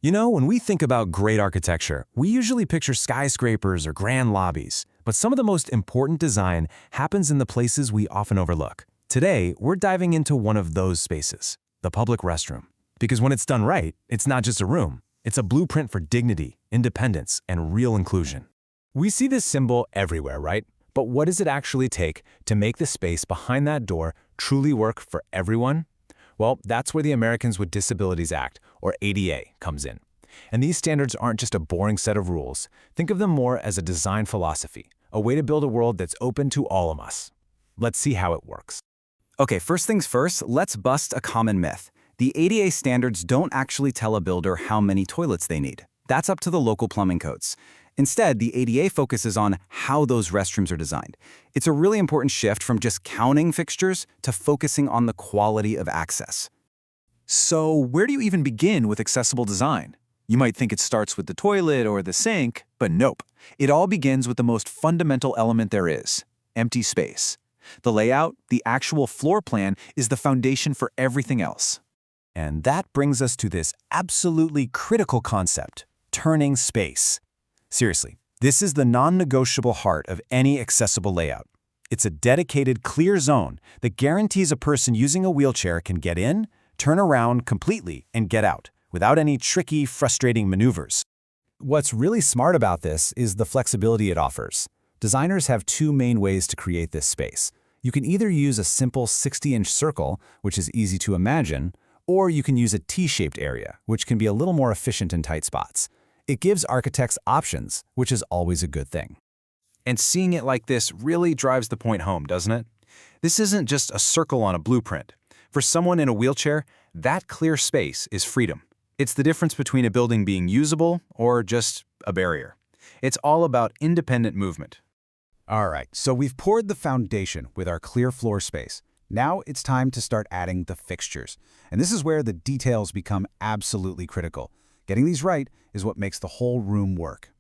You know, when we think about great architecture, we usually picture skyscrapers or grand lobbies, but some of the most important design happens in the places we often overlook. Today, we're diving into one of those spaces, the public restroom. Because when it's done right, it's not just a room, it's a blueprint for dignity, independence, and real inclusion. We see this symbol everywhere, right? But what does it actually take to make the space behind that door truly work for everyone? Well, that's where the Americans with Disabilities Act, or ADA, comes in. And these standards aren't just a boring set of rules. Think of them more as a design philosophy, a way to build a world that's open to all of us. Let's see how it works. Okay, first things first, let's bust a common myth. The ADA standards don't actually tell a builder how many toilets they need. That's up to the local plumbing codes. Instead, the ADA focuses on how those restrooms are designed. It's a really important shift from just counting fixtures to focusing on the quality of access. So where do you even begin with accessible design? You might think it starts with the toilet or the sink, but nope. It all begins with the most fundamental element there is: empty space. The layout, the actual floor plan, is the foundation for everything else. And that brings us to this absolutely critical concept, turning space. Seriously, this is the non-negotiable heart of any accessible layout. It's a dedicated, clear zone that guarantees a person using a wheelchair can get in, turn around completely, and get out, without any tricky, frustrating maneuvers. What's really smart about this is the flexibility it offers. Designers have two main ways to create this space. You can either use a simple 60-inch circle, which is easy to imagine, or you can use a T-shaped area, which can be a little more efficient in tight spots. It gives architects options, which is always a good thing. And seeing it like this really drives the point home, doesn't it? This isn't just a circle on a blueprint. For someone in a wheelchair, that clear space is freedom. It's the difference between a building being usable or just a barrier. It's all about independent movement. All right, so we've poured the foundation with our clear floor space. Now it's time to start adding the fixtures. And this is where the details become absolutely critical. Getting these right is what makes the whole room work.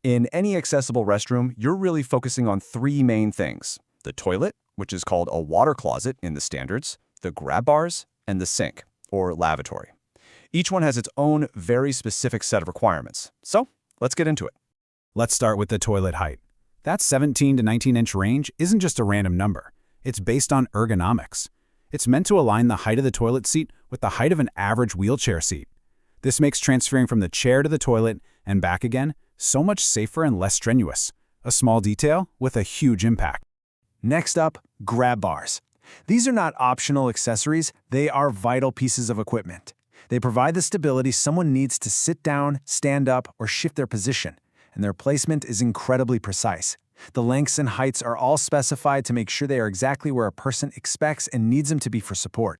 In any accessible restroom, you're really focusing on three main things: the toilet, which is called a water closet in the standards, the grab bars, and the sink, or lavatory. Each one has its own very specific set of requirements. So let's get into it. Let's start with the toilet height. That 17 to 19-inch range isn't just a random number. It's based on ergonomics. It's meant to align the height of the toilet seat with the height of an average wheelchair seat. This makes transferring from the chair to the toilet and back again so much safer and less strenuous. A small detail with a huge impact. Next up, grab bars. These are not optional accessories, they are vital pieces of equipment. They provide the stability someone needs to sit down, stand up, or shift their position, and their placement is incredibly precise. The lengths and heights are all specified to make sure they are exactly where a person expects and needs them to be for support.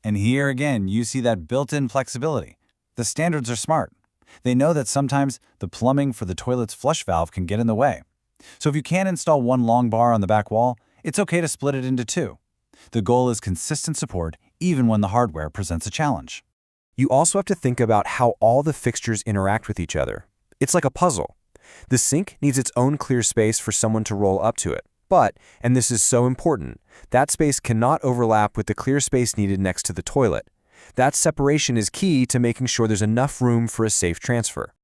And here again, you see that built-in flexibility. The standards are smart. They know that sometimes the plumbing for the toilet's flush valve can get in the way. So if you can't install one long bar on the back wall, it's okay to split it into two. The goal is consistent support even when the hardware presents a challenge. You also have to think about how all the fixtures interact with each other. It's like a puzzle. The sink needs its own clear space for someone to roll up to it. But, and this is so important, that space cannot overlap with the clear space needed next to the toilet. That separation is key to making sure there's enough room for a safe transfer.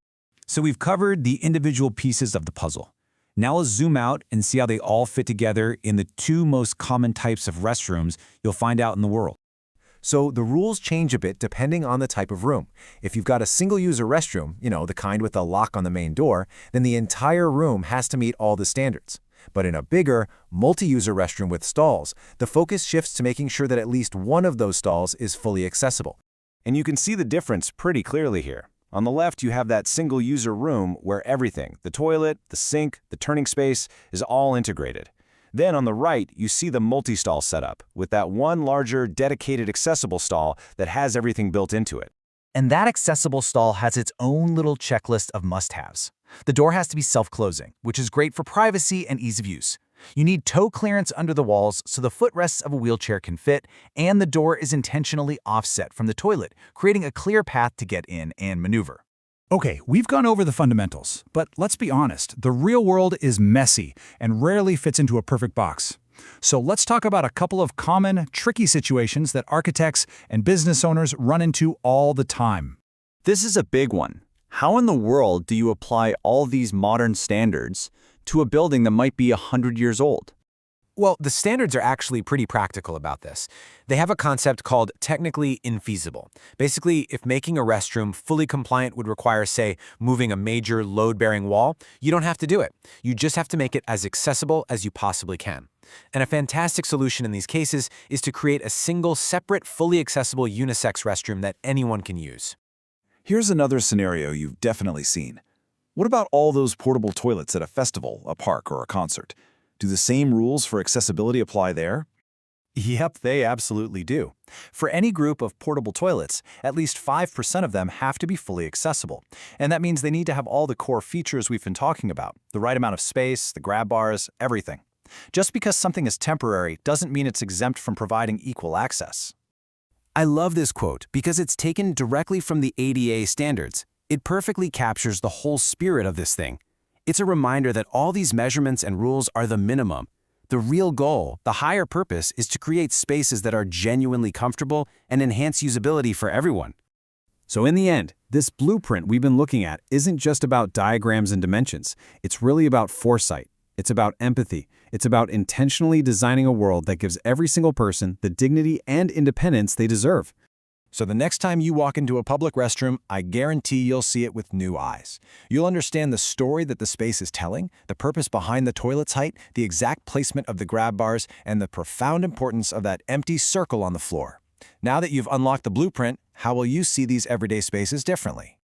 So we've covered the individual pieces of the puzzle. Now let's zoom out and see how they all fit together in the two most common types of restrooms you'll find out in the world. So the rules change a bit depending on the type of room. If you've got a single-user restroom, the kind with a lock on the main door, then the entire room has to meet all the standards. But in a bigger, multi-user restroom with stalls, the focus shifts to making sure that at least one of those stalls is fully accessible. And you can see the difference pretty clearly here. On the left, you have that single-user room where everything, the toilet, the sink, the turning space, is all integrated. Then on the right, you see the multi-stall setup, with that one larger, dedicated accessible stall that has everything built into it. And that accessible stall has its own little checklist of must-haves. The door has to be self-closing, which is great for privacy and ease of use. You need toe clearance under the walls so the footrests of a wheelchair can fit, and the door is intentionally offset from the toilet, creating a clear path to get in and maneuver. Okay, we've gone over the fundamentals, but let's be honest, the real world is messy and rarely fits into a perfect box. So let's talk about a couple of common, tricky situations that architects and business owners run into all the time. This is a big one. How in the world do you apply all these modern standards to a building that might be 100 years old? Well, the standards are actually pretty practical about this. They have a concept called technically infeasible. Basically, if making a restroom fully compliant would require, say, moving a major load-bearing wall, you don't have to do it. You just have to make it as accessible as you possibly can. And a fantastic solution in these cases is to create a single, separate, fully accessible unisex restroom that anyone can use. Here's another scenario you've definitely seen. What about all those portable toilets at a festival, a park, or a concert? Do the same rules for accessibility apply there? Yep, they absolutely do. For any group of portable toilets, at least 5% of them have to be fully accessible. And that means they need to have all the core features we've been talking about, the right amount of space, the grab bars, everything. Just because something is temporary doesn't mean it's exempt from providing equal access. I love this quote because it's taken directly from the ADA standards. It perfectly captures the whole spirit of this thing. It's a reminder that all these measurements and rules are the minimum. The real goal, the higher purpose, is to create spaces that are genuinely comfortable and enhance usability for everyone. So in the end, this blueprint we've been looking at isn't just about diagrams and dimensions. It's really about foresight. It's about empathy. It's about intentionally designing a world that gives every single person the dignity and independence they deserve. So the next time you walk into a public restroom, I guarantee you'll see it with new eyes. You'll understand the story that the space is telling, the purpose behind the toilet's height, the exact placement of the grab bars, and the profound importance of that empty circle on the floor. Now that you've unlocked the blueprint, how will you see these everyday spaces differently?